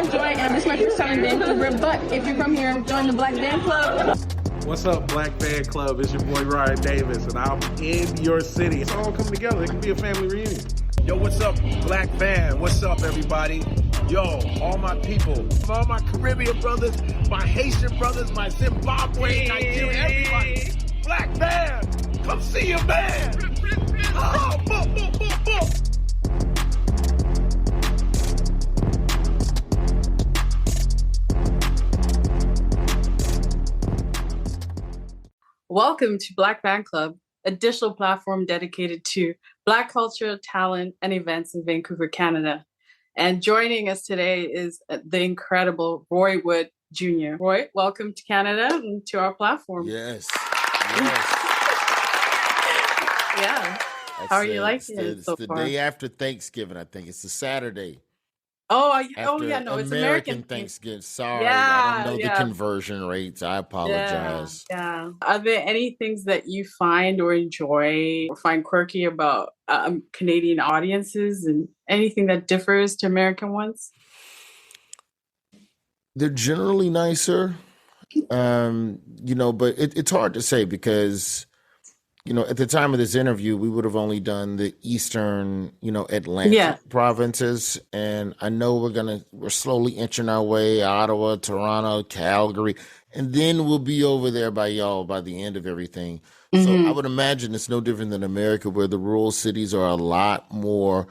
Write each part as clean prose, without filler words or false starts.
name's Joy, and this is my first time in Vancouver, but if you're from here, join the Black Fan Club. What's up, Black Fan Club? It's your boy Ryan Davis, and I'm in your city. It's all coming together. It can be a family reunion. Yo, what's up, Black Fan? What's up, everybody? Yo, all my people, all my Caribbean brothers, my Haitian brothers, my Zimbabwe, Nigeria, everybody. Black Fan, come see your man. Oh, boom, boom, boom, boom. Welcome to Black Fan Club, a digital platform dedicated to Black culture, talent, and events in Vancouver, Canada. And joining us today is the incredible Roy Wood Jr. Roy, welcome to Canada and to our platform. Yes. Yeah. How are you liking it so far? It's the day after Thanksgiving, I think. It's a Saturday. No, it's American Thanksgiving. Sorry, yeah, I don't know the conversion rates. I apologize. Yeah. Are there any things that you find or enjoy or find quirky about Canadian audiences and anything that differs to American ones? They're generally nicer, but it's hard to say because, at the time of this interview, we would have only done the eastern, Atlantic provinces. And I know we're slowly inching our way, Ottawa, Toronto, Calgary, and then we'll be over there by y'all by the end of everything. Mm-hmm. So I would imagine it's no different than America, where the rural cities are a lot more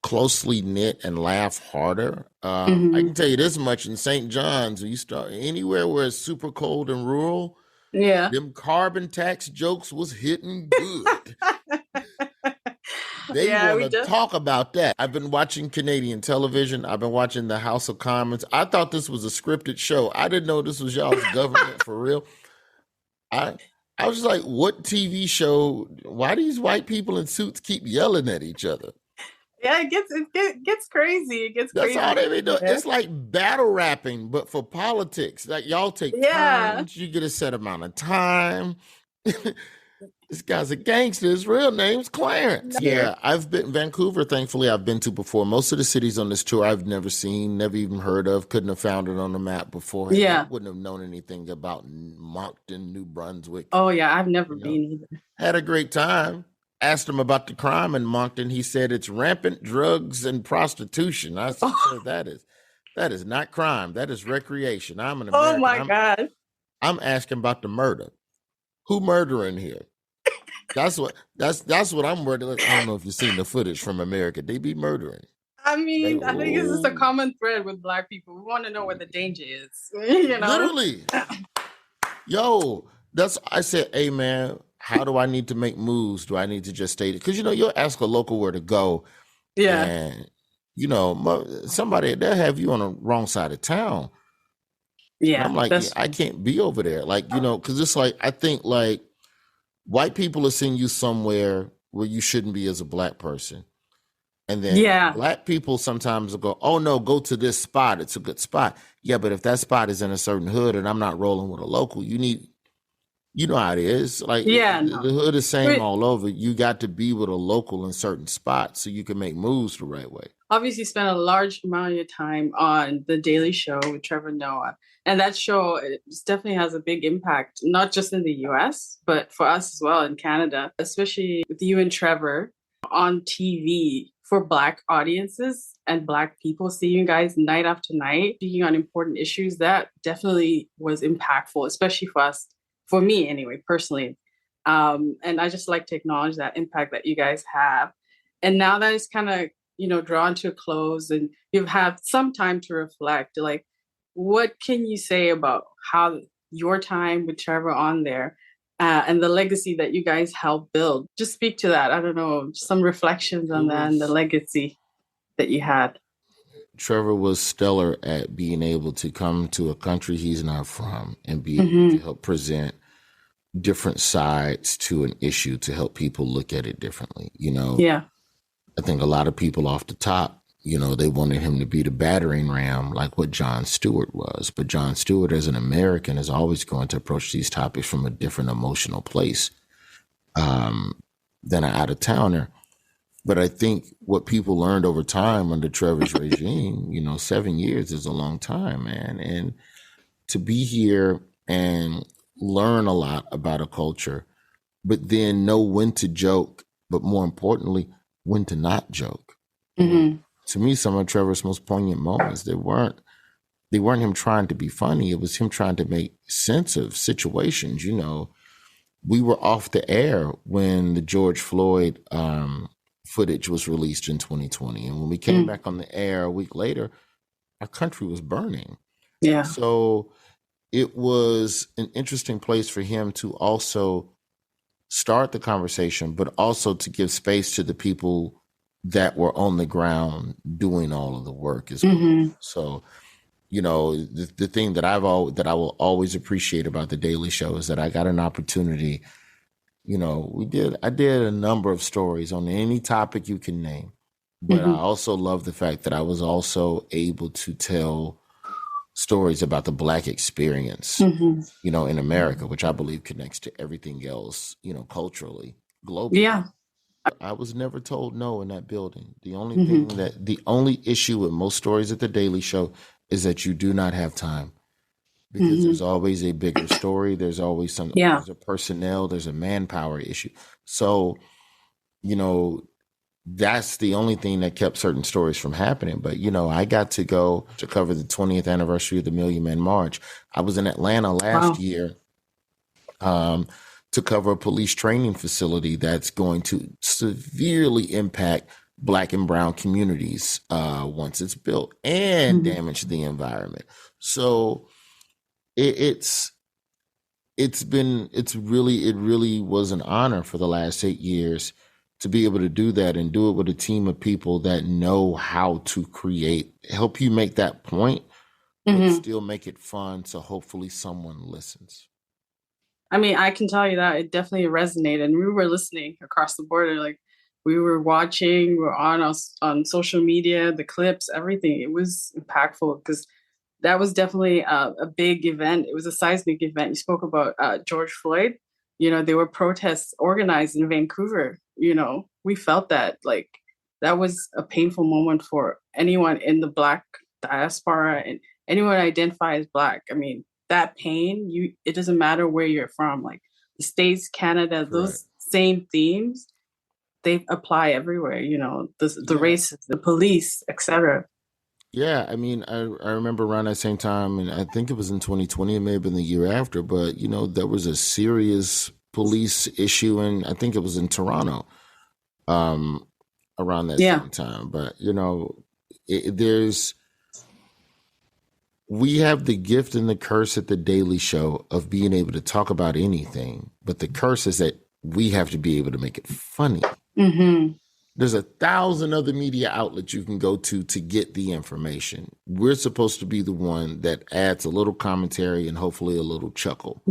closely knit and laugh harder. I can tell you this much: in St. John's, when you start anywhere where it's super cold and rural, them carbon tax jokes was hitting good. They want to talk about that. I've been watching Canadian television. I've been watching the House of Commons. I thought this was a scripted show. I didn't know this was y'all's government for real. I was just like, what TV show? Why these white people in suits keep yelling at each other? Yeah, it gets crazy. That's all they be doing. It's like battle rapping, but for politics. Like y'all take turns, you get a set amount of time. This guy's a gangster. His real name's Clarence. Yeah, I've been Vancouver, thankfully, I've been to before. Most of the cities on this tour I've never seen, never even heard of, couldn't have found it on the map before. I wouldn't have known anything about Moncton, New Brunswick. Oh, yeah, I've never been either. Had a great time. Asked him about the crime in Moncton. He said it's rampant drugs and prostitution. I said, that is not crime. That is recreation. I'm an American. Oh my God. I'm asking about the murder. Who murdering here? That's what I'm worried about. I don't know if you've seen the footage from America. They be murdering. I mean, I think this is a common thread with Black people. We want to know where the danger is. Literally. Yo, I said, hey man, how do I need to make moves? Do I need to just stay? Because, you'll ask a local where to go. Yeah. And, somebody, they'll have you on the wrong side of town. Yeah. And I'm like, I can't be over there. Like, because it's like, I think like white people will send you somewhere where you shouldn't be as a Black person. And then Black people sometimes will go, oh no, go to this spot. It's a good spot. Yeah, but if that spot is in a certain hood and I'm not rolling with a local, you know how it is. Like the hood is same all over. You got to be with a local in certain spots so you can make moves the right way. Obviously spent a large amount of your time on The Daily Show with Trevor Noah. And that show definitely has a big impact, not just in the US, but for us as well in Canada, especially with you and Trevor on TV for Black audiences and Black people, seeing you guys night after night, speaking on important issues. That definitely was impactful, especially for us. For me, anyway, personally. And I just like to acknowledge that impact that you guys have. And now that it's kind of, drawn to a close and you've had some time to reflect, like, what can you say about how your time with Trevor on there and the legacy that you guys helped build? Just speak to that. I don't know, some reflections on that and the legacy that you had. Trevor was stellar at being able to come to a country he's not from and be able to help present different sides to an issue to help people look at it differently. I think a lot of people off the top, they wanted him to be the battering ram like what Jon Stewart was. But Jon Stewart, as an American, is always going to approach these topics from a different emotional place than an out-of-towner. But I think what people learned over time under Trevor's regime, 7 years is a long time, man. And to be here and learn a lot about a culture, but then know when to joke, but more importantly, when to not joke. Mm-hmm. To me, some of Trevor's most poignant moments, they weren't him trying to be funny. It was him trying to make sense of situations. We were off the air when the George Floyd footage was released in 2020. And when we came back on the air a week later, our country was burning. Yeah. So it was an interesting place for him to also start the conversation, but also to give space to the people that were on the ground doing all of the work as well. So, the thing that I will always appreciate about the Daily Show is that I got an opportunity. I did a number of stories on any topic you can name, but I also love the fact that I was also able to tell stories about the Black experience, in America, which I believe connects to everything else, culturally, globally. Yeah. I was never told no in that building. The only issue with most stories at the Daily Show is that you do not have time, because there's always a bigger story. There's always there's a personnel, there's a manpower issue. So, that's the only thing that kept certain stories from happening. But, I got to go to cover the 20th anniversary of the Million Man March. I was in Atlanta last year to cover a police training facility that's going to severely impact Black and brown communities once it's built and damage the environment. So it really was an honor for the last 8 years to be able to do that and do it with a team of people that know how to help you make that point, but still make it fun. So hopefully someone listens. I mean, I can tell you that it definitely resonated. And we were listening across the border, like we were watching, we were on social media, the clips, everything. It was impactful because that was definitely a big event. It was a seismic event. You spoke about George Floyd. There were protests organized in Vancouver. We felt that, like, that was a painful moment for anyone in the Black diaspora and anyone identified as Black. I mean, that pain, it doesn't matter where you're from, like the States, Canada, those same themes, they apply everywhere, the races, the police, etc. Yeah, I mean, I remember around that same time, and I think it was in 2020, it may have been the year after, but, there was a serious police issue, and I think it was in Toronto around that same time. But, we have the gift and the curse at the Daily Show of being able to talk about anything, but the curse is that we have to be able to make it funny. There's 1,000 other media outlets you can go to get the information. We're supposed to be the one that adds a little commentary and hopefully a little chuckle.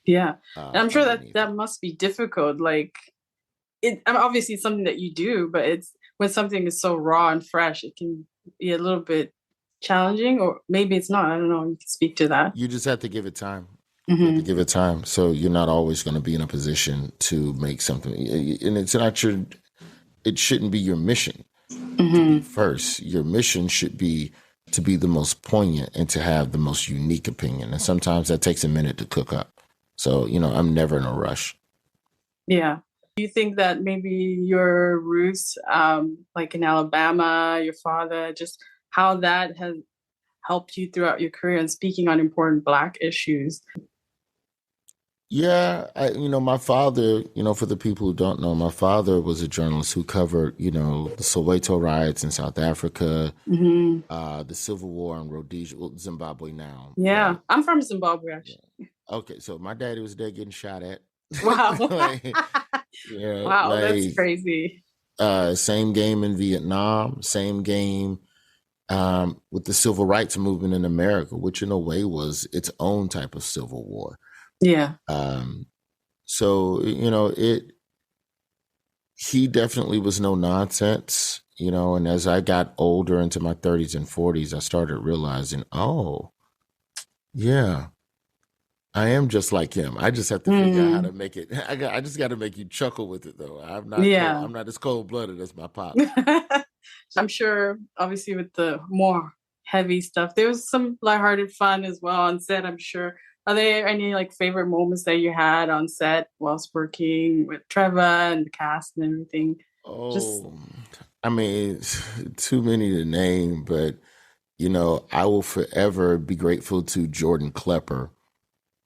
Yeah. And I'm sure that must be difficult. Like, obviously it's something that you do, but it's when something is so raw and fresh, it can be a little bit challenging, or maybe it's not. I don't know. You can speak to that. You just have to give it time. You have to give it time. So you're not always going to be in a position to make something. And it's not it shouldn't be your mission to be first. Your mission should be to be the most poignant and to have the most unique opinion. And sometimes that takes a minute to cook up. So, I'm never in a rush. Yeah. Do you think that maybe your roots, like in Alabama, your father, just how that has helped you throughout your career and speaking on important Black issues? Yeah, my father, for the people who don't know, my father was a journalist who covered, the Soweto riots in South Africa, the Civil War in Rhodesia, Zimbabwe now. Yeah, right? I'm from Zimbabwe, actually. Yeah. Okay, so my daddy was there getting shot at. Wow. Wow, that's crazy. Same game in Vietnam, same game with the civil rights movement in America, which in a way was its own type of civil war. Yeah. So, he definitely was no nonsense, and as I got older into my 30s and 40s, I started realizing, oh, yeah, I am just like him. I just have to figure out how to make it. I just got to make you chuckle with it, though. I'm not. Yeah. I'm not as cold blooded as my pop. I'm sure, obviously, with the more heavy stuff, there was some lighthearted fun as well on set, I'm sure. Are there any like favorite moments that you had on set whilst working with Trevor and the cast and everything? Oh, I mean, too many to name, but I will forever be grateful to Jordan Klepper,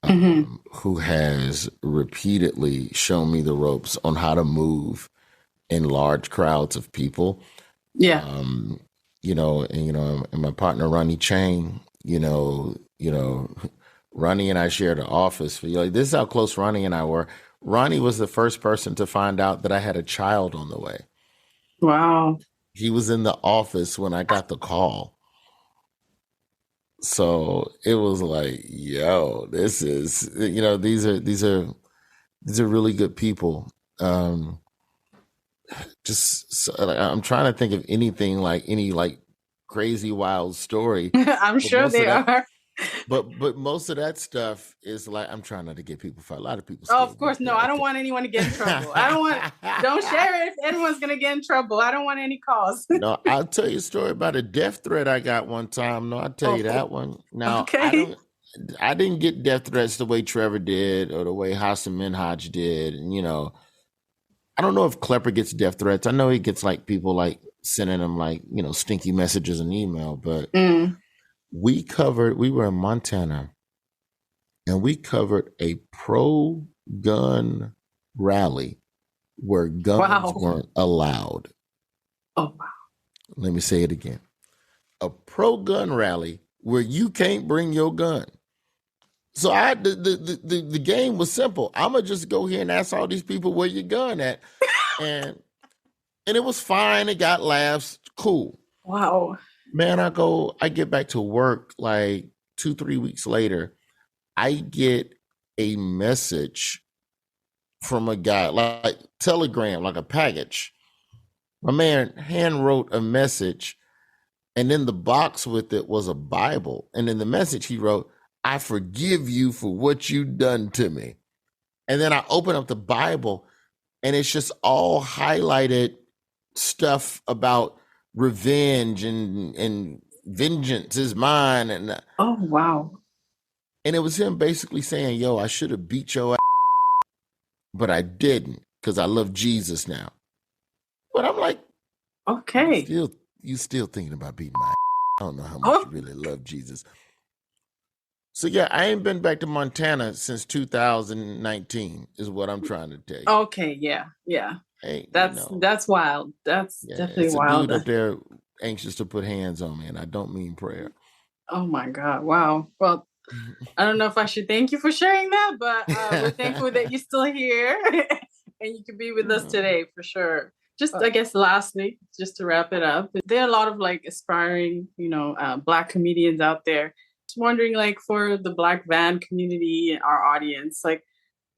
who has repeatedly shown me the ropes on how to move in large crowds of people. Yeah. And my partner Ronnie Chang, Ronnie and I shared an office. This is how close Ronnie and I were. Ronnie was the first person to find out that I had a child on the way. Wow. He was in the office when I got the call. So it was like, yo, this is, these are really good people. I'm trying to think of anything like any like crazy wild story. I'm sure they are. But most of that stuff is like, I'm trying not to get people fired. A lot of people. Oh, of course. No, I don't want anyone to get in trouble. Don't share it if anyone's going to get in trouble. I don't want any calls. No, I'll tell you a story about a death threat I got one time. No, I'll tell you that one. Now, okay. I didn't get death threats the way Trevor did or the way Hassan Minhaj did. And, I don't know if Klepper gets death threats. I know he gets like people like sending him like, stinky messages and email, but we were in Montana and we covered a pro-gun rally where guns weren't allowed. Oh, wow. Let me say it again. A pro-gun rally where you can't bring your gun. So the game was simple. I'm going to just go here and ask all these people where your gun at. And it was fine. It got laughs. Cool. Wow. Man, I get back to work like 2-3 weeks later. I get a message from a guy, like telegram, like a package. My man hand wrote a message, and in the box with it was a Bible. And in the message he wrote, "I forgive you for what you done to me." And then I open up the Bible, and it's just all highlighted stuff about revenge and vengeance is mine. And oh, wow. And it was him basically saying, yo, I should have beat your ass, but I didn't because I love Jesus now. But I'm like, okay, you still thinking about beating my ass. I don't know how much you really love Jesus. So yeah, I ain't been back to Montana since 2019 is what I'm trying to tell you. Okay, yeah. Hey, that's wild. That's definitely it's wild. A dude up there anxious to put hands on me, and I don't mean prayer. Oh my God! Wow. Well, I don't know if I should thank you for sharing that, but we're thankful that you're still here and you can be with us today for sure. Just, I guess, lastly, just to wrap it up, there are a lot of like aspiring, Black comedians out there. Just wondering, like, for the Black van community and our audience, like,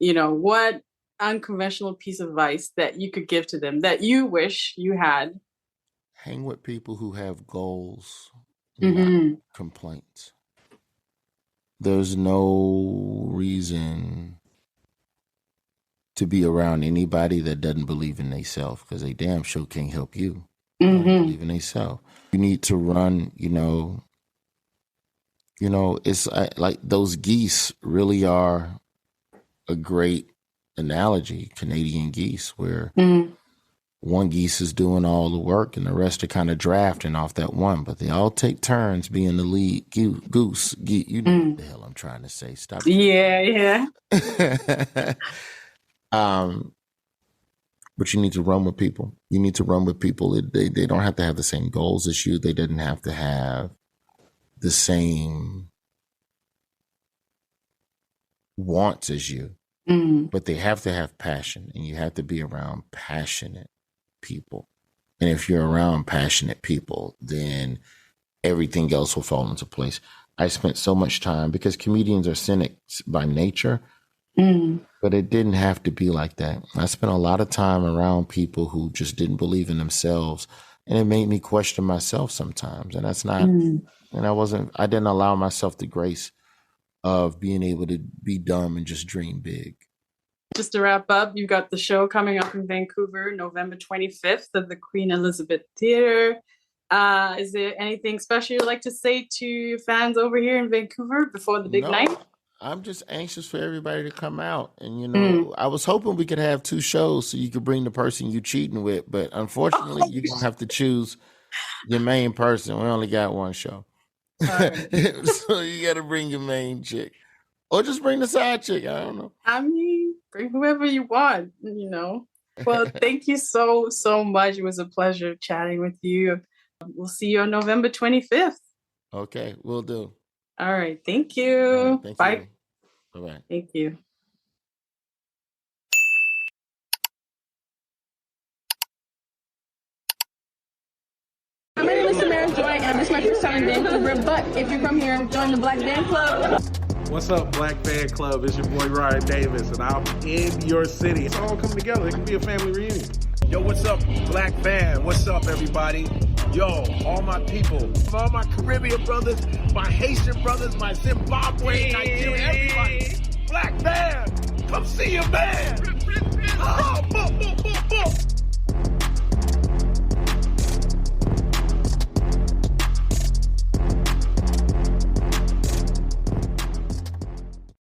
what unconventional piece of advice that you could give to them that you wish you had? Hang with people who have goals, not complaints. There's no reason to be around anybody that doesn't believe in themselves because they damn sure can't help you. Believe in themselves. You need to run, it's like those geese really are a great analogy, Canadian geese, where one geese is doing all the work and the rest are kind of drafting off that one, but they all take turns being the lead goose. You know what the hell I'm trying to say. Stop. Yeah. But you need to run with people. You need to run with people. They don't have to have the same goals as you. They didn't have to have the same wants as you. But they have to have passion, and you have to be around passionate people. And if you're around passionate people, then everything else will fall into place. I spent so much time, because comedians are cynics by nature, but it didn't have to be like that. I spent a lot of time around people who just didn't believe in themselves, and it made me question myself sometimes. And that's not, and I didn't allow myself the grace of being able to be dumb and just dream big. Just to wrap up, you've got the show coming up in Vancouver, November 25th at the Queen Elizabeth Theatre. Is there anything special you'd like to say to fans over here in Vancouver before the big night? I'm just anxious for everybody to come out. And, I was hoping we could have 2 shows so you could bring the person you cheating with. But unfortunately, you're going to have to choose your main person. We only got 1 show. Right. So you got to bring your main chick. Or just bring the side chick. I don't know. I mean, bring whoever you want, Well, thank you so much. It was a pleasure chatting with you. We'll see you on November 25th. Okay, we'll do. All right. Thank you. Thank Bye. you. Bye-bye. Thank you. My name is Samara Joy, and this is my first time in Vancouver. But if you're from here, join the Black Band Club. What's up, Black Fan Club? It's your boy Ryan Davis, and I'm in your city. It's all come together. It can be a family reunion. Yo, what's up, Black Fan? What's up, everybody? Yo, all my people, all my Caribbean brothers, my Haitian brothers, my Zimbabwe, Nigerian, everybody. Black Fan, come see your man. Oh,